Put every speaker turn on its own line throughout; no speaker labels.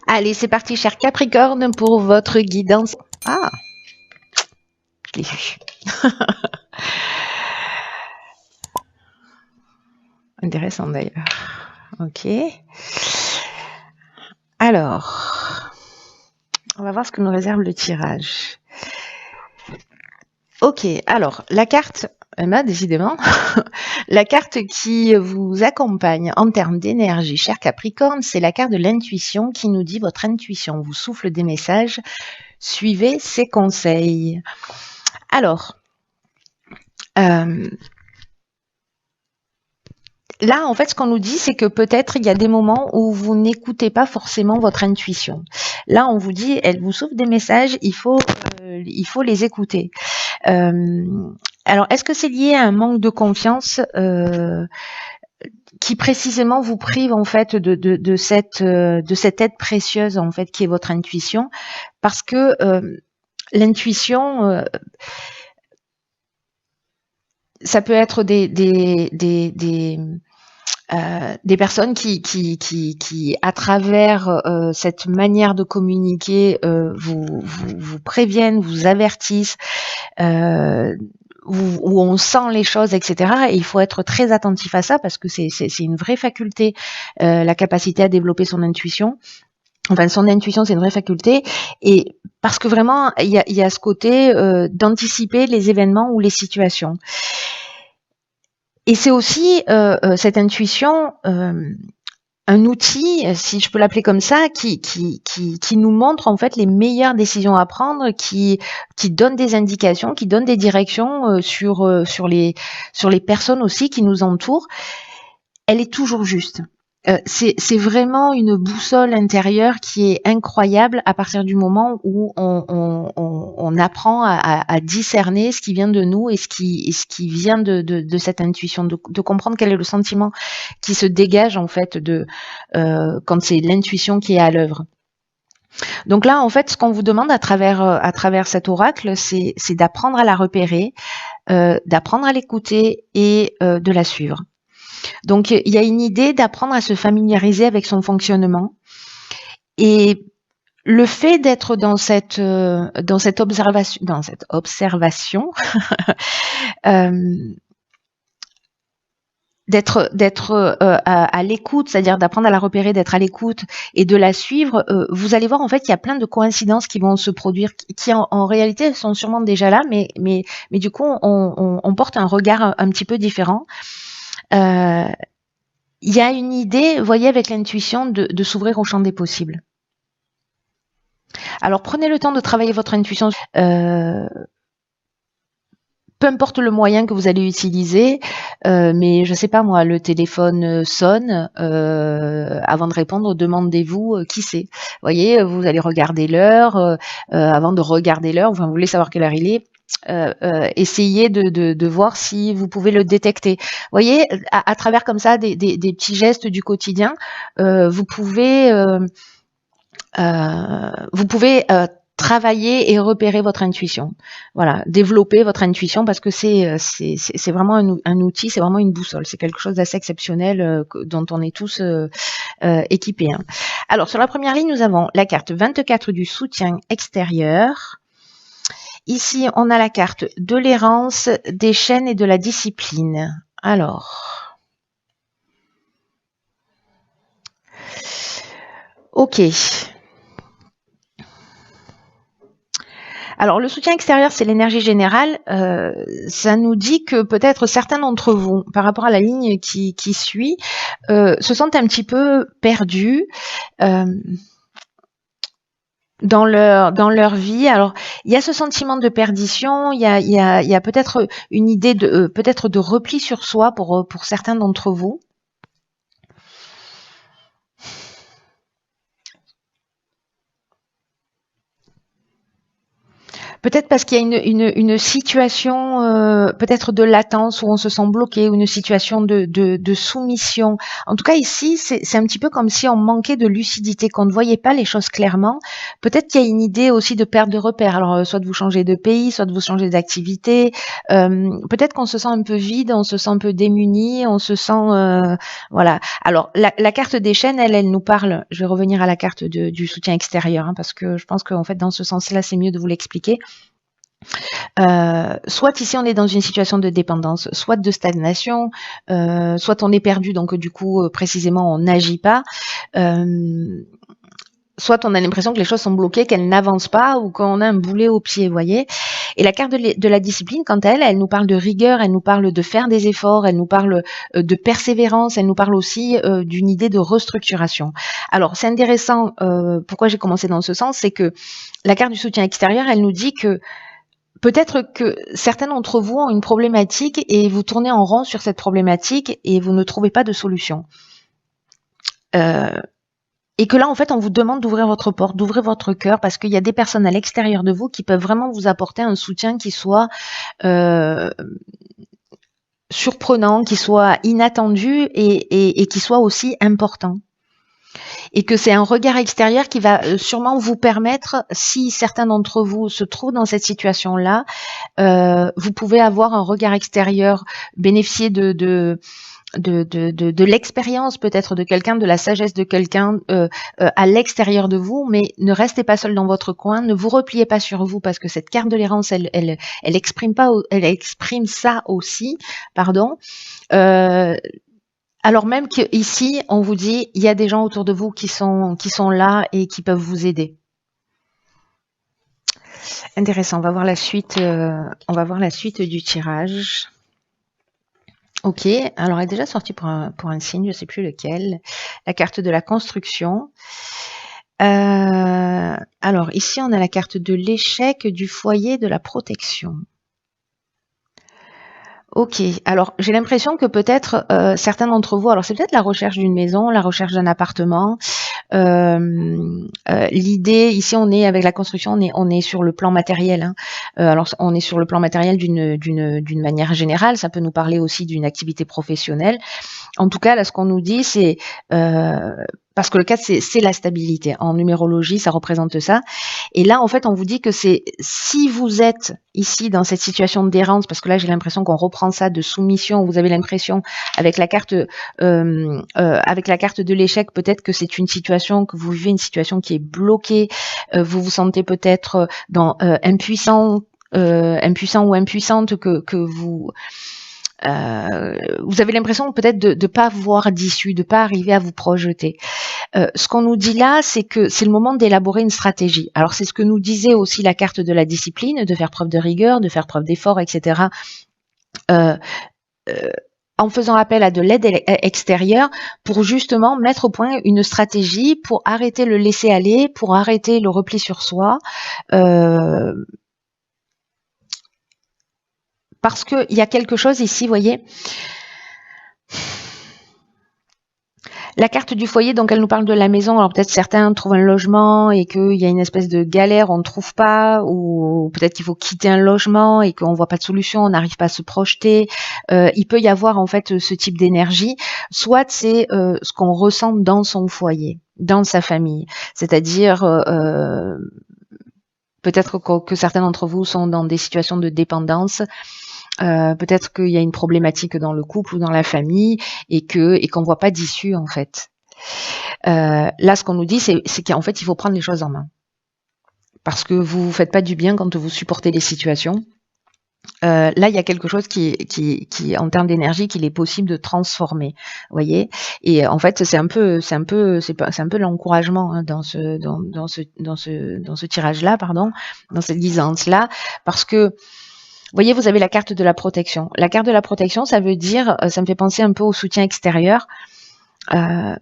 Allez, c'est parti, cher Capricorne, pour votre guidance. Ah, je l'ai vu. Intéressant d'ailleurs. Ok. Alors, on va voir ce que nous réserve le tirage. Ok, alors, la carte, Emma, décidément, la carte qui vous accompagne en termes d'énergie, cher Capricorne, c'est la carte de l'intuition qui nous dit votre intuition vous souffle des messages, suivez ses conseils. Alors, là, en fait, ce qu'on nous dit, c'est que peut-être il y a des moments où vous n'écoutez pas forcément votre intuition. Là, on vous dit, elle vous souffle des messages, il faut les écouter. Alors, est-ce que c'est lié à un manque de confiance qui précisément vous prive en fait de cette aide précieuse en fait qui est votre intuition, parce que l'intuition, ça peut être des personnes qui à travers cette manière de communiquer vous préviennent, vous avertissent, où on sent les choses, etc. Et il faut être très attentif à ça parce que c'est une vraie faculté, la capacité à développer son intuition. Enfin, son intuition, c'est une vraie faculté. Et parce que vraiment, il y a ce côté d'anticiper les événements ou les situations. Et c'est aussi cette intuition, un outil, si je peux l'appeler comme ça, qui nous montre en fait les meilleures décisions à prendre, qui donne des indications, qui donne des directions sur les personnes aussi qui nous entourent. Elle est toujours juste. C'est vraiment une boussole intérieure qui est incroyable à partir du moment où on apprend à discerner ce qui vient de nous et ce qui vient de cette intuition, de comprendre quel est le sentiment qui se dégage en fait quand c'est l'intuition qui est à l'œuvre. Donc là, en fait, ce qu'on vous demande à travers cet oracle, c'est d'apprendre à la repérer, d'apprendre à l'écouter et de la suivre. Donc, il y a une idée d'apprendre à se familiariser avec son fonctionnement. Et le fait d'être dans cette observation, d'être à l'écoute, c'est-à-dire d'apprendre à la repérer, d'être à l'écoute et de la suivre, vous allez voir en fait qu'il y a plein de coïncidences qui vont se produire, qui en réalité sont sûrement déjà là, mais du coup on porte un regard un petit peu différent. Il y a une idée, vous voyez, avec l'intuition de s'ouvrir au champ des possibles. Alors prenez le temps de travailler votre intuition. Peu importe le moyen que vous allez utiliser, mais je sais pas moi, le téléphone sonne, avant de répondre, demandez-vous qui c'est. Vous voyez, vous allez regarder l'heure, avant de regarder l'heure, enfin, vous voulez savoir quelle heure il est. Essayez de voir si vous pouvez le détecter. Vous voyez, à travers comme ça des petits gestes du quotidien, vous pouvez travailler et repérer votre intuition. Voilà, développer votre intuition parce que c'est vraiment un outil, c'est vraiment une boussole. C'est quelque chose d'assez exceptionnel dont on est tous équipés. Hein. Alors, sur la première ligne, nous avons la carte 24 du soutien extérieur. Ici, on a la carte de l'errance, des chaînes et de la discipline. Alors, ok. Alors, le soutien extérieur, c'est l'énergie générale. Ça nous dit que peut-être certains d'entre vous, par rapport à la ligne qui suit, se sentent un petit peu perdus dans leur vie. Alors, il y a ce sentiment de perdition, il y a peut-être une idée de peut-être de repli sur soi pour certains d'entre vous. Peut-être parce qu'il y a une situation peut-être de latence où on se sent bloqué, ou une situation de soumission. En tout cas ici, c'est un petit peu comme si on manquait de lucidité, qu'on ne voyait pas les choses clairement. Peut-être qu'il y a une idée aussi de perte de repères. Alors soit de vous changer de pays, soit de vous changer d'activité. Peut-être qu'on se sent un peu vide, on se sent un peu démuni, on se sent voilà. Alors la carte des chaînes, elle nous parle. Je vais revenir à la carte du soutien extérieur, hein, parce que je pense qu'en fait dans ce sens-là, c'est mieux de vous l'expliquer. Soit ici on est dans une situation de dépendance, soit de stagnation, soit on est perdu, donc du coup précisément on n'agit pas, soit on a l'impression que les choses sont bloquées, qu'elles n'avancent pas, ou qu'on a un boulet au pied, vous voyez. Et la carte de la discipline, quant à elle, elle nous parle de rigueur, elle nous parle de faire des efforts, elle nous parle de persévérance, elle nous parle aussi d'une idée de restructuration. Alors c'est intéressant, pourquoi j'ai commencé dans ce sens, c'est que la carte du soutien extérieur, elle nous dit que peut-être que certains d'entre vous ont une problématique et vous tournez en rond sur cette problématique et vous ne trouvez pas de solution. Et que là, en fait, on vous demande d'ouvrir votre porte, d'ouvrir votre cœur, parce qu'il y a des personnes à l'extérieur de vous qui peuvent vraiment vous apporter un soutien qui soit surprenant, qui soit inattendu et qui soit aussi important. Et que c'est un regard extérieur qui va sûrement vous permettre, si certains d'entre vous se trouvent dans cette situation-là, vous pouvez avoir un regard extérieur, bénéficier de l'expérience peut-être de quelqu'un, de la sagesse de quelqu'un à l'extérieur de vous, mais ne restez pas seul dans votre coin, ne vous repliez pas sur vous, parce que cette carte de l'errance, elle exprime ça aussi, pardon. Alors même qu'ici, on vous dit, il y a des gens autour de vous qui sont là et qui peuvent vous aider. Intéressant, on va voir la suite du tirage. Ok, alors elle est déjà sortie pour un signe, je ne sais plus lequel. La carte de la construction. Alors ici, on a la carte de l'échec, du foyer, de la protection. Ok, alors j'ai l'impression que peut-être certains d'entre vous, alors c'est peut-être la recherche d'une maison, la recherche d'un appartement. L'idée, ici on est avec la construction, on est sur le plan matériel. Hein. Alors on est sur le plan matériel d'une manière générale, ça peut nous parler aussi d'une activité professionnelle. En tout cas, là, ce qu'on nous dit, c'est parce que le 4, c'est la stabilité. En numérologie, ça représente ça. Et là, en fait, on vous dit que c'est si vous êtes ici dans cette situation d'errance, parce que là, j'ai l'impression qu'on reprend ça de soumission. Vous avez l'impression avec la carte de l'échec, peut-être que c'est une situation que vous vivez, une situation qui est bloquée. Vous vous sentez peut-être impuissant ou impuissante, que vous avez l'impression peut-être de pas voir d'issue, de pas arriver à vous projeter. Ce qu'on nous dit là, c'est que c'est le moment d'élaborer une stratégie. Alors c'est ce que nous disait aussi la carte de la discipline, de faire preuve de rigueur, de faire preuve d'effort, etc. En faisant appel à de l'aide extérieure pour justement mettre au point une stratégie pour arrêter le laisser-aller, pour arrêter le repli sur soi. Parce qu'il y a quelque chose ici, vous voyez. La carte du foyer, donc elle nous parle de la maison. Alors peut-être certains trouvent un logement et qu'il y a une espèce de galère, on ne trouve pas, ou peut-être qu'il faut quitter un logement et qu'on voit pas de solution, on n'arrive pas à se projeter. Il peut y avoir en fait ce type d'énergie. Soit c'est ce qu'on ressent dans son foyer, dans sa famille. C'est-à-dire peut-être que certains d'entre vous sont dans des situations de dépendance. Peut-être qu'il y a une problématique dans le couple ou dans la famille et qu'on voit pas d'issue en fait. Là, ce qu'on nous dit, c'est qu'en fait, il faut prendre les choses en main. Parce que vous ne faites pas du bien quand vous supportez les situations. Là, il y a quelque chose qui en termes d'énergie, qu'il est possible de transformer, voyez. Et en fait, c'est un peu l'encouragement hein, dans ce tirage-là, pardon, dans cette guisance-là, parce que voyez, vous avez la carte de la protection. La carte de la protection, ça veut dire, ça me fait penser un peu au soutien extérieur. Ça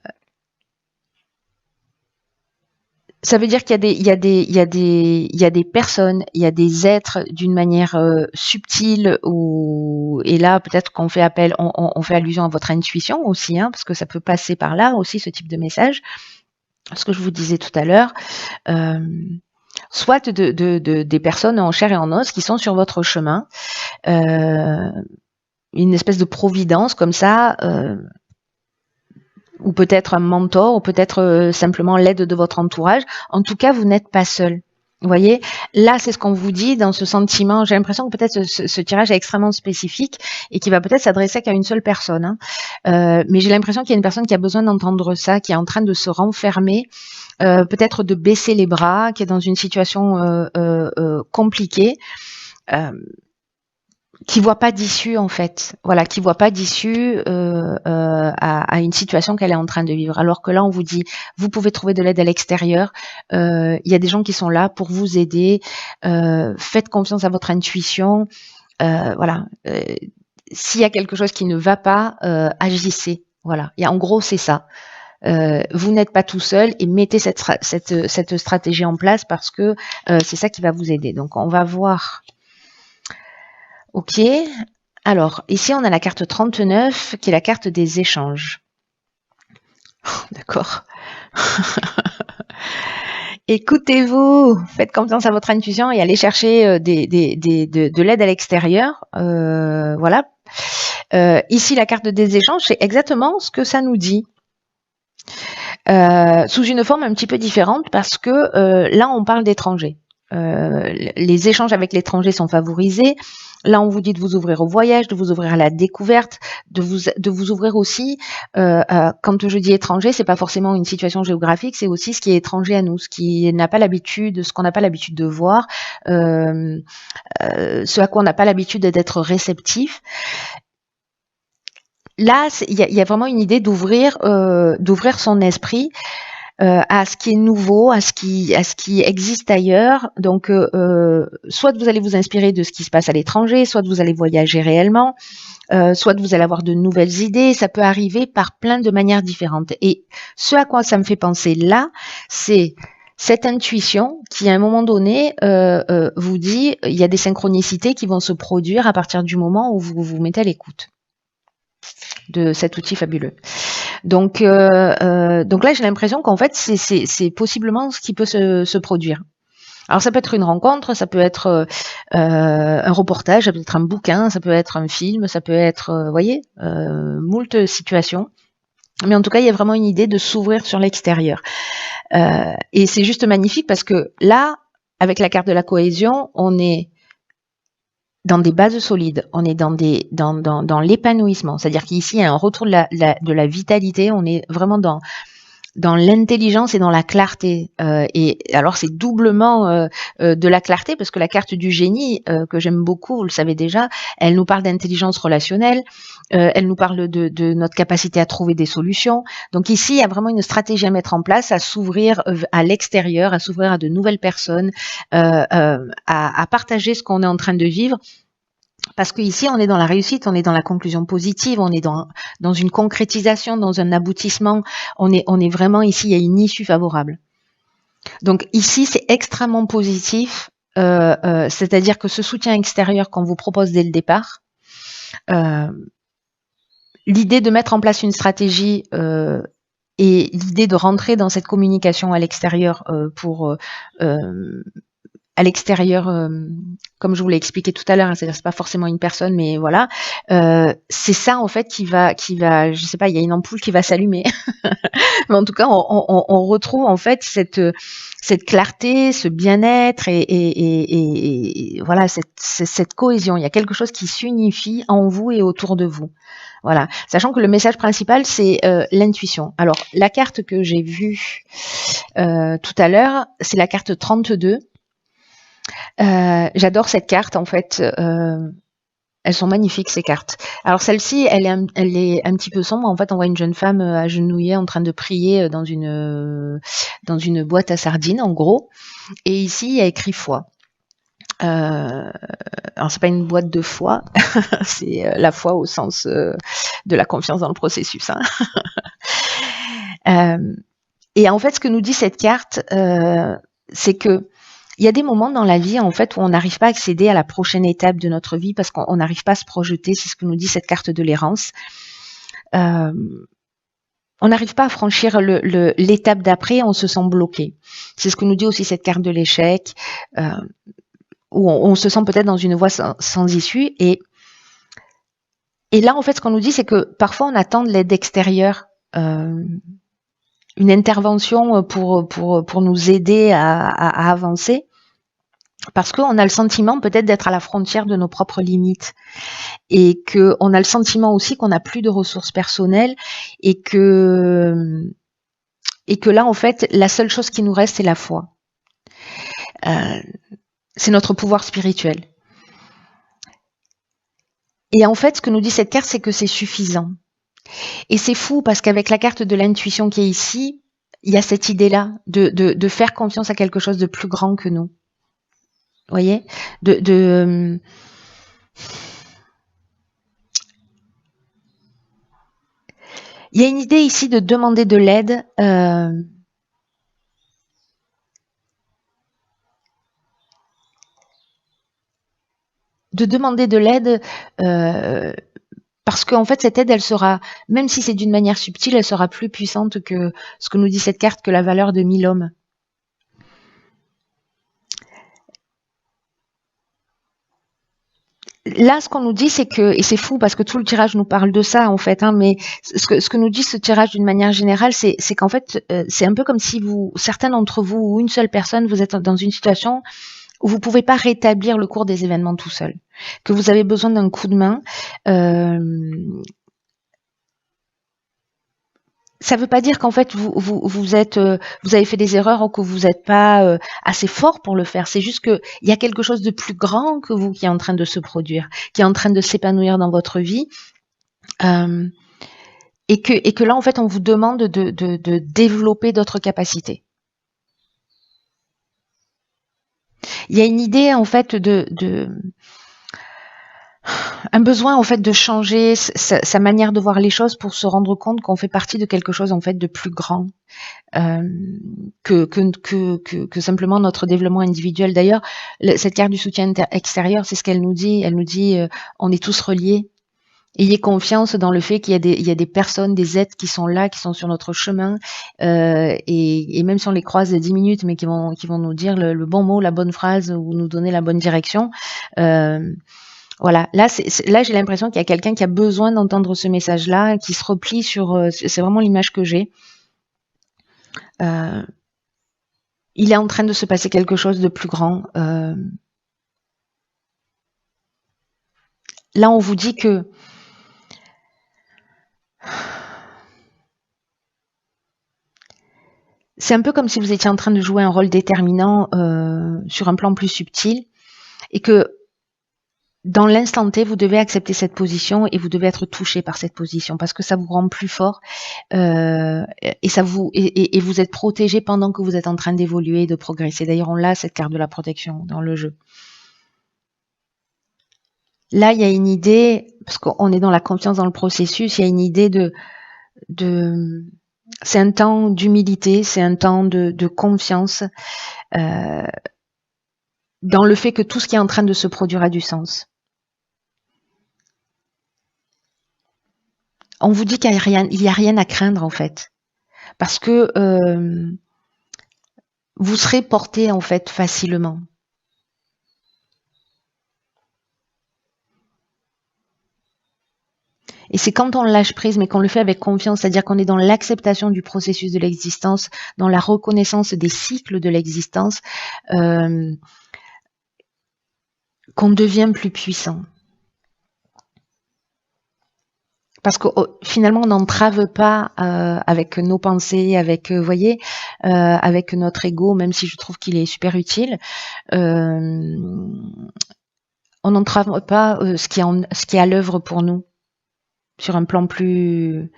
veut dire qu'il y a des personnes, il y a des êtres d'une manière subtile et là peut-être qu'on fait appel, on fait allusion à votre intuition aussi, hein, parce que ça peut passer par là aussi ce type de message. Ce que je vous disais tout à l'heure. soit des personnes en chair et en os qui sont sur votre chemin, une espèce de providence comme ça, ou peut-être un mentor, ou peut-être simplement l'aide de votre entourage. En tout cas, vous n'êtes pas seul. Vous voyez, là, c'est ce qu'on vous dit dans ce sentiment. J'ai l'impression que peut-être ce tirage est extrêmement spécifique et qui va peut-être s'adresser qu'à une seule personne. Mais j'ai l'impression qu'il y a une personne qui a besoin d'entendre ça, qui est en train de se renfermer, peut-être de baisser les bras, qui est dans une situation compliquée. Qui voit pas d'issue en fait, voilà, qui voit pas d'issue à une situation qu'elle est en train de vivre. Alors que là, on vous dit, vous pouvez trouver de l'aide à l'extérieur. Il y a des gens qui sont là pour vous aider. Faites confiance à votre intuition. Voilà. S'il y a quelque chose qui ne va pas, agissez. Voilà. Et en gros, c'est ça. Vous n'êtes pas tout seul et mettez cette stratégie en place parce que c'est ça qui va vous aider. Donc, on va voir. Ok, alors ici on a la carte 39 qui est la carte des échanges. D'accord. Écoutez-vous, faites confiance à votre intuition et allez chercher de l'aide à l'extérieur. Voilà. Ici la carte des échanges, c'est exactement ce que ça nous dit. Sous une forme un petit peu différente parce que là on parle d'étrangers. Les échanges avec l'étranger sont favorisés. Là, on vous dit de vous ouvrir au voyage, de vous ouvrir à la découverte, de vous ouvrir aussi. Quand je dis étranger, c'est pas forcément une situation géographique, c'est aussi ce qui est étranger à nous, ce qu'on n'a pas l'habitude de voir, ce à quoi on n'a pas l'habitude d'être réceptif. Là, il y a vraiment une idée d'ouvrir son esprit. À ce qui est nouveau, à ce qui existe ailleurs. Donc, soit vous allez vous inspirer de ce qui se passe à l'étranger, soit vous allez voyager réellement, soit vous allez avoir de nouvelles idées. Ça peut arriver par plein de manières différentes. Et ce à quoi ça me fait penser là, c'est cette intuition qui, à un moment donné, vous dit il y a des synchronicités qui vont se produire à partir du moment où vous vous mettez à l'écoute de cet outil fabuleux. Donc là, j'ai l'impression qu'en fait, c'est possiblement ce qui peut se produire. Alors, ça peut être une rencontre, ça peut être un reportage, ça peut être un bouquin, ça peut être un film, ça peut être, vous voyez, moult situations. Mais en tout cas, il y a vraiment une idée de s'ouvrir sur l'extérieur. Et c'est juste magnifique parce que là, avec la carte de la cohésion, on est dans des bases solides, on est dans l'épanouissement, c'est-à-dire qu'ici il y a un retour de la vitalité, on est vraiment dans l'intelligence et dans la clarté. Et alors c'est doublement de la clarté parce que la carte du génie que j'aime beaucoup, vous le savez déjà, elle nous parle d'intelligence relationnelle, elle nous parle de notre capacité à trouver des solutions. Donc ici, il y a vraiment une stratégie à mettre en place, à s'ouvrir à l'extérieur, à s'ouvrir à de nouvelles personnes, à partager ce qu'on est en train de vivre. Parce qu'ici, on est dans la réussite, on est dans la conclusion positive, on est dans une concrétisation, dans un aboutissement. On est vraiment ici, il y a une issue favorable. Donc ici, c'est extrêmement positif, c'est-à-dire que ce soutien extérieur qu'on vous propose dès le départ, l'idée de mettre en place une stratégie et l'idée de rentrer dans cette communication à l'extérieur à l'extérieur, comme je vous l'ai expliqué tout à l'heure, c'est-à-dire c'est pas forcément une personne, mais voilà, c'est ça en fait qui va, je sais pas, il y a une ampoule qui va s'allumer, mais en tout cas, on retrouve en fait cette clarté, ce bien-être et voilà cette cohésion. Il y a quelque chose qui s'unifie en vous et autour de vous. Voilà, sachant que le message principal c'est l'intuition. Alors la carte que j'ai vue tout à l'heure, c'est la carte 32. J'adore cette carte en fait. Elles sont magnifiques ces cartes. Alors celle-ci, elle est un petit peu sombre. En fait, on voit une jeune femme agenouillée en train de prier dans une boîte à sardines, en gros. Et ici, il y a écrit foi. Alors c'est pas une boîte de foi, c'est la foi au sens de la confiance dans le processus. Hein. Et en fait, ce que nous dit cette carte, c'est que il y a des moments dans la vie en fait où on n'arrive pas à accéder à la prochaine étape de notre vie parce qu'on n'arrive pas à se projeter. C'est ce que nous dit cette carte de l'errance. on n'arrive pas à franchir l'étape d'après, on se sent bloqué. C'est ce que nous dit aussi cette carte de l'échec, où on se sent peut-être dans une voie sans issue. Et là, en fait, ce qu'on nous dit, c'est que parfois, on attend de l'aide extérieure, une intervention pour nous aider à avancer, parce qu'on a le sentiment peut-être d'être à la frontière de nos propres limites, et qu'on a le sentiment aussi qu'on n'a plus de ressources personnelles, et que là, en fait, la seule chose qui nous reste, c'est la foi. C'est notre pouvoir spirituel. Et en fait, ce que nous dit cette carte, c'est que c'est suffisant. Et c'est fou parce qu'avec la carte de l'intuition qui est ici, il y a cette idée-là de faire confiance à quelque chose de plus grand que nous. Vous voyez, il y a une idée ici de demander de l'aide. De demander de l'aide parce qu'en fait cette aide, elle sera, même si c'est d'une manière subtile, elle sera plus puissante que ce que nous dit cette carte, que la valeur de 1000 hommes. Là, ce qu'on nous dit, c'est que, et c'est fou parce que tout le tirage nous parle de ça en fait, hein, mais ce que nous dit ce tirage d'une manière générale, c'est qu'en fait, c'est un peu comme si certains d'entre vous ou une seule personne, vous êtes dans une situation où vous pouvez pas rétablir le cours des événements tout seul, que vous avez besoin d'un coup de main. Ça veut pas dire qu'en fait vous avez fait des erreurs ou que vous n'êtes pas assez fort pour le faire. C'est juste que il y a quelque chose de plus grand que vous qui est en train de se produire, qui est en train de s'épanouir dans votre vie, et que là en fait on vous demande de développer d'autres capacités. Il y a une idée en fait un besoin en fait de changer sa manière de voir les choses pour se rendre compte qu'on fait partie de quelque chose en fait de plus grand que simplement notre développement individuel. D'ailleurs, cette carte du soutien extérieur, c'est ce qu'elle nous dit. Elle nous dit on est tous reliés. Ayez confiance dans le fait qu'il y a des personnes, des êtres qui sont là, qui sont sur notre chemin, et même si on les croise 10 minutes, mais qui vont nous dire le bon mot, la bonne phrase ou nous donner la bonne direction. Voilà, là j'ai l'impression qu'il y a quelqu'un qui a besoin d'entendre ce message-là, qui se replie sur. C'est vraiment l'image que j'ai. Il est en train de se passer quelque chose de plus grand. Là, on vous dit que c'est un peu comme si vous étiez en train de jouer un rôle déterminant sur un plan plus subtil, et que dans l'instant T, vous devez accepter cette position et vous devez être touché par cette position parce que ça vous rend plus fort, et vous êtes protégé pendant que vous êtes en train d'évoluer et de progresser. D'ailleurs, on l'a, cette carte de la protection dans le jeu. Là, il y a une idée, parce qu'on est dans la confiance dans le processus, il y a une idée c'est un temps d'humilité, c'est un temps de confiance dans le fait que tout ce qui est en train de se produire a du sens. On vous dit qu'il n'y a rien à craindre en fait, parce que vous serez porté en fait facilement. Et c'est quand on lâche prise, mais qu'on le fait avec confiance, c'est-à-dire qu'on est dans l'acceptation du processus de l'existence, dans la reconnaissance des cycles de l'existence, qu'on devient plus puissant. Parce que finalement, on n'entrave pas avec nos pensées, avec, vous voyez, avec notre ego, même si je trouve qu'il est super utile. On n'entrave pas ce qui est à l'œuvre pour nous sur un plan plus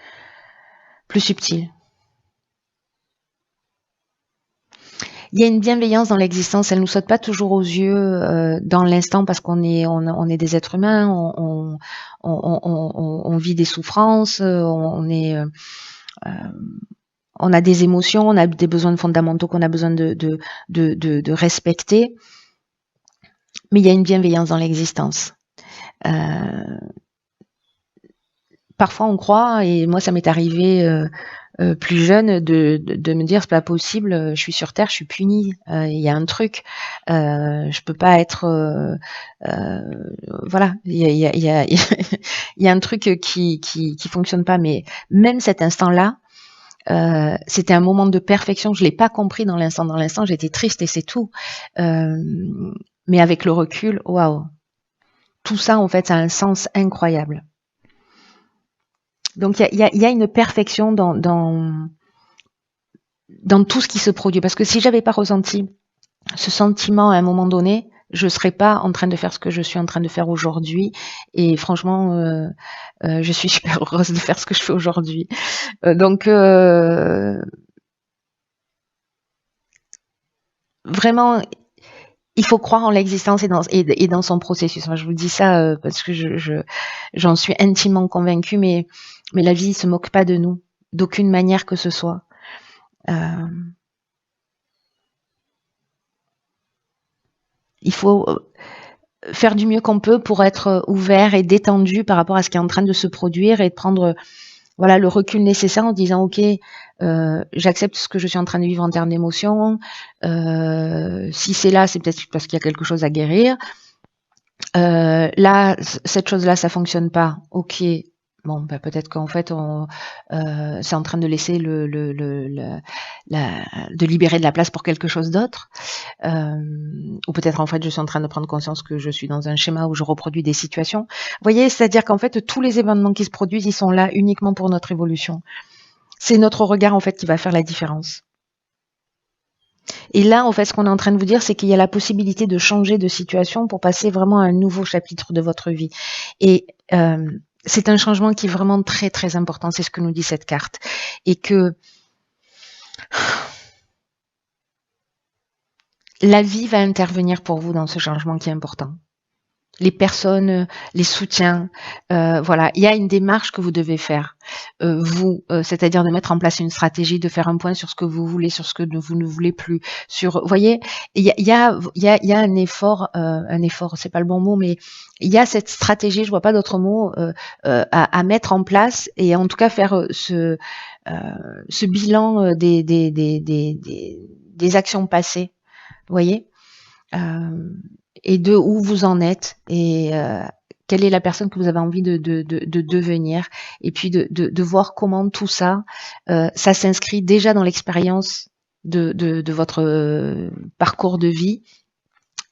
subtil. Il y a une bienveillance dans l'existence, elle nous saute pas toujours aux yeux dans l'instant parce qu'on est des êtres humains, on vit des souffrances, on a des émotions, on a des besoins fondamentaux qu'on a besoin de respecter, mais il y a une bienveillance dans l'existence. parfois on croit, et moi ça m'est arrivé plus jeune de me dire c'est pas possible, je suis sur Terre, je suis punie, il y a un truc, je peux pas être, voilà, il y a un truc qui fonctionne pas. Mais même cet instant-là, c'était un moment de perfection. Je l'ai pas compris dans l'instant. Dans l'instant, j'étais triste et c'est tout. Mais avec le recul, waouh, tout ça en fait, ça a un sens incroyable. Donc il y a une perfection dans tout ce qui se produit. Parce que si j'avais pas ressenti ce sentiment à un moment donné, je serais pas en train de faire ce que je suis en train de faire aujourd'hui. Et franchement, je suis super heureuse de faire ce que je fais aujourd'hui. Donc vraiment, il faut croire en l'existence et dans son processus. Enfin, je vous dis ça parce que j'en suis intimement convaincue, mais la vie se moque pas de nous, d'aucune manière que ce soit. Il faut faire du mieux qu'on peut pour être ouvert et détendu par rapport à ce qui est en train de se produire et de prendre voilà le recul nécessaire en disant ok, j'accepte ce que je suis en train de vivre en termes d'émotions. Si c'est là, c'est peut-être parce qu'il y a quelque chose à guérir. Là, cette chose-là, ça fonctionne pas. Ok. Bon, bah, peut-être qu'en fait, c'est en train de laisser de libérer de la place pour quelque chose d'autre. Ou peut-être en fait, je suis en train de prendre conscience que je suis dans un schéma où je reproduis des situations. Vous voyez, c'est-à-dire qu'en fait, tous les événements qui se produisent, ils sont là uniquement pour notre évolution. C'est notre regard en fait qui va faire la différence. Et là, en fait, ce qu'on est en train de vous dire, c'est qu'il y a la possibilité de changer de situation pour passer vraiment à un nouveau chapitre de votre vie. Et c'est un changement qui est vraiment très, très important. C'est ce que nous dit cette carte. Et que la vie va intervenir pour vous dans ce changement qui est important. Les personnes, les soutiens, voilà, il y a une démarche que vous devez faire, vous, c'est-à-dire de mettre en place une stratégie, de faire un point sur ce que vous voulez, sur ce que vous ne voulez plus, sur, vous voyez, il y a un effort, c'est pas le bon mot, mais il y a cette stratégie, je vois pas d'autre mot, à mettre en place et en tout cas faire ce bilan des actions passées, vous voyez. Et de où vous en êtes et quelle est la personne que vous avez envie de devenir et puis de voir comment tout ça, ça s'inscrit déjà dans l'expérience de votre parcours de vie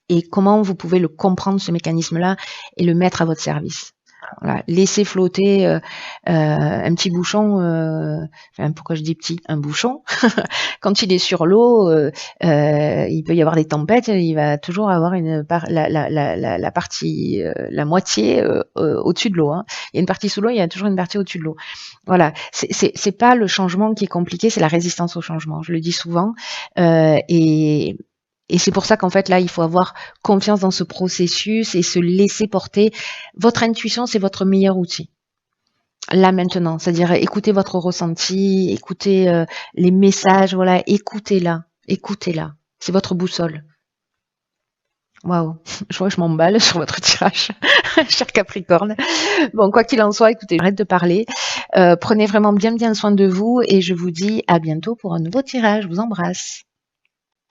et comment vous pouvez le comprendre, ce mécanisme-là, et le mettre à votre service. Voilà. Laisser flotter un petit bouchon, enfin, pourquoi je dis petit, un bouchon, quand il est sur l'eau, il peut y avoir des tempêtes, il va toujours avoir la partie, la moitié au-dessus de l'eau. Hein. Il y a une partie sous l'eau, il y a toujours une partie au-dessus de l'eau. Voilà, c'est pas le changement qui est compliqué, c'est la résistance au changement. Je le dis souvent, et c'est pour ça qu'en fait, là, il faut avoir confiance dans ce processus et se laisser porter. Votre intuition, c'est votre meilleur outil. Là, maintenant, c'est-à-dire écoutez votre ressenti, écoutez les messages, voilà, écoutez-la. C'est votre boussole. Waouh, je vois que je m'emballe sur votre tirage, cher Capricorne. Bon, quoi qu'il en soit, écoutez, j'arrête de parler. Prenez vraiment bien soin de vous et je vous dis à bientôt pour un nouveau tirage. Je vous embrasse.